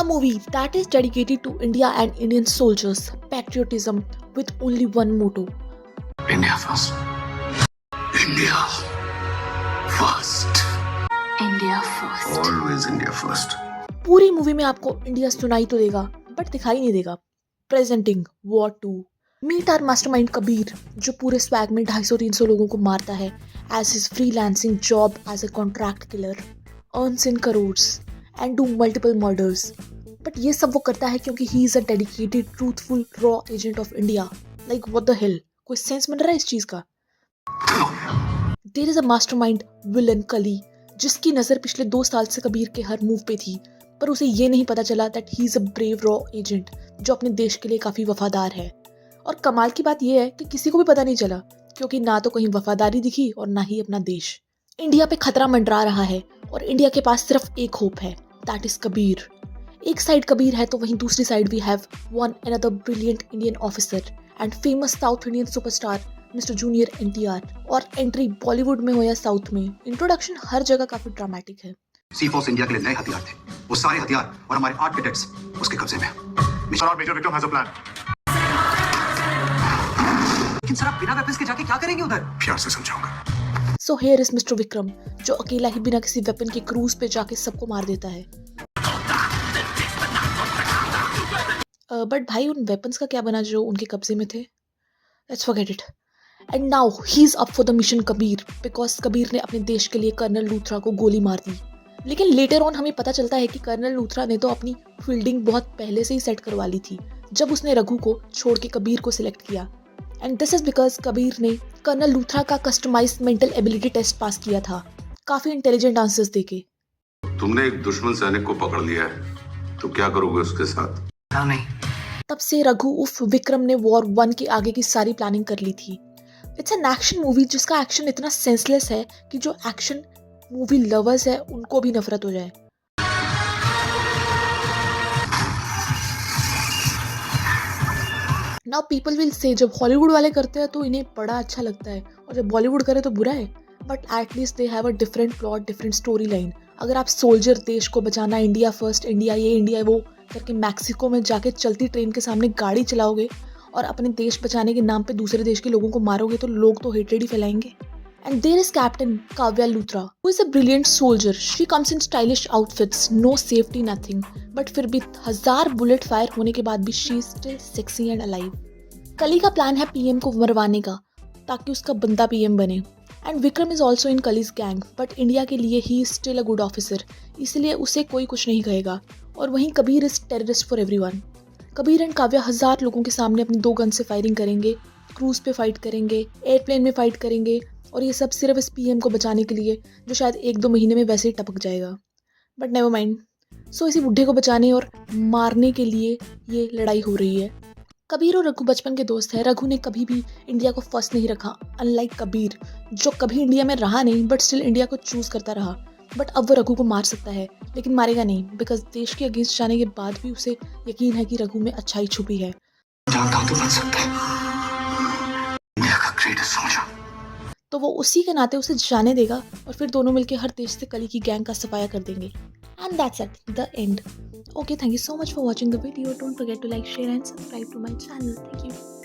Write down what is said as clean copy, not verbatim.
A movie that is dedicated to India and Indian soldiers, patriotism with only one motto. India first. India first. India first. Always India first. पूरी movie में आपको India सुनाई तो देगा but दिखाई नहीं देगा. Presenting war 2. Meet our mastermind Kabir जो पूरे स्वैग में 250-300 लोगों को मारता है as his freelancing job as a contract killer, earns in crores and do multiple murders. But ये सब वो करता है क्योंकि he is a dedicated truthful रॉ agent of India. Like what the hell, कोई सेंस बन रहा है इस चीज का? There is a mastermind villain Kali जिसकी नजर पिछले 2 साल से कबीर के हर मूव पे थी, पर उसे ये नहीं पता चला that he is a brave raw agent जो अपने देश के लिए काफी वफादार है. और कमाल की बात यह है कि किसी को भी पता नहीं चला क्योंकि ना तो कहीं वफादारी दिखी और ना ही अपना देश. इंडिया पे खतरा मंडरा रहा है और इंडिया के पास सिर्फ एक होप है, दैट इज कबीर. एक साइड कबीर है तो वहीं दूसरी side we have one another brilliant Indian officer and famous South Indian superstar mister junior NTR. और एंट्री बॉलीवुड में हो या साउथ में, इंट्रोडक्शन हर जगह काफी ड्रामेटिक है. सी फोर्स इंडिया के लिए नए हथियार थे. वो सारे हथियार और हमारे 8 कैडेट्स उसके कब्जे में. Sir, major Vikram has a plan. लेकिन सर आप बिना वेपन्स के जाके क्या करेंगे उधर? प्यार से समझाऊंगा. So here is mister Vikram जो अकेला ही बिना किसी वेपन के क्रूज पे जाके सबको मार देता है. बट भाई उन वेपन्स का क्या बना जो उनके कब्जे में थे? Let's forget it. And now he is up for the mission Kabir because Kabir ने अपने देश के लिए कर्नल लूथरा को गोली मार दी. लेकिन लेटर ऑन हमें पता चलता है कि कर्नल लूथरा ने तो अपनी फील्डिंग बहुत पहले से ही सेट करवा ली थी जब उसने रघु को छोड़ के कबीर को सिलेक्ट किया. And this is because Kabir ने कर्नल लूथरा का customized mental ability test pass किया था काफी इंटेलिजेंट आंसर्स देके. तुमने एक दुश्मन सैनिक को पकड़ लिया है, तो क्या करोगे उसके साथ? हाँ नहीं. तब से रघु उफ विक्रम ने वॉर 1 के आगे की सारी प्लानिंग कर ली थी. इट्स एन एक्शन मूवी जिसका एक्शन इतना सेंसलेस है कि जो एक्शन मूवी लवर्स है उनको भी नफरत हो जाए. नाउ पीपल विल से जब हॉलीवुड वाले करते हैं तो इन्हें बड़ा अच्छा लगता है और जब बॉलीवुड करे तो बुरा है. But at least they have a different plot, different story line. अगर आप सोल्जर, देश को बचाना, इंडिया फर्स्ट, इंडिया ये इंडिया वो करके मैक्सिको में जाके चलती ट्रेन के सामने गाड़ी चलाओगे और अपने देश बचाने के नाम पे दूसरे देश के लोगों को मारोगे तो लोग तो हेट्रेड ही फैलाएंगे. And there is Captain Kavya Luthra, who is a brilliant soldier. She comes in stylish outfits, no safety, nothing. But फिर भी 1000 बुलेट फायर होने के बाद भी she is still sexy and alive. कली का प्लान है पीएम को मरवाने का ताकि उसका बंदा पीएम बने. And Vikram is also in Kali's gang but India के लिए ही is still a good officer, इसलिए उसे कोई कुछ नहीं कहेगा. और वहीं Kabir is terrorist for everyone. Kabir and Kavya 1000 लोगों के सामने अपनी 2 गन से फायरिंग करेंगे, क्रूज पे फाइट करेंगे, एयरप्लेन में फाइट करेंगे और ये सब सिर्फ इस पीएम को बचाने के लिए जो शायद 1-2 महीने में वैसे ही टपक जाएगा. But never mind. सो इसी बुढ़े को बचाने और मारने के लिए ये लड़ाई हो रही है. कबीर और रघु बचपन के दोस्त हैं. रघु ने कभी भी इंडिया को फर्स्ट नहीं रखा अनलाइक कबीर जो कभी इंडिया में रहा नहीं बट स्टिल इंडिया को चूज करता रहा. बट अब वो रघु को मार सकता है लेकिन मारेगा नहीं बिकॉज देश के अगेंस्ट जाने के बाद भी उसे यकीन है कि रघु में अच्छाई छुपी है. जानता हूँ तू बन सकता है इंडिया का ग्रेटेस्ट सोल्जर. तो वो उसी के नाते उसे जाने देगा और फिर दोनों मिलकर हर देश से कली की गैंग का सफाया कर देंगे. And that's it, the end. Okay, thank you so much for watching the video. Don't forget to like, share and subscribe to my channel. Thank you.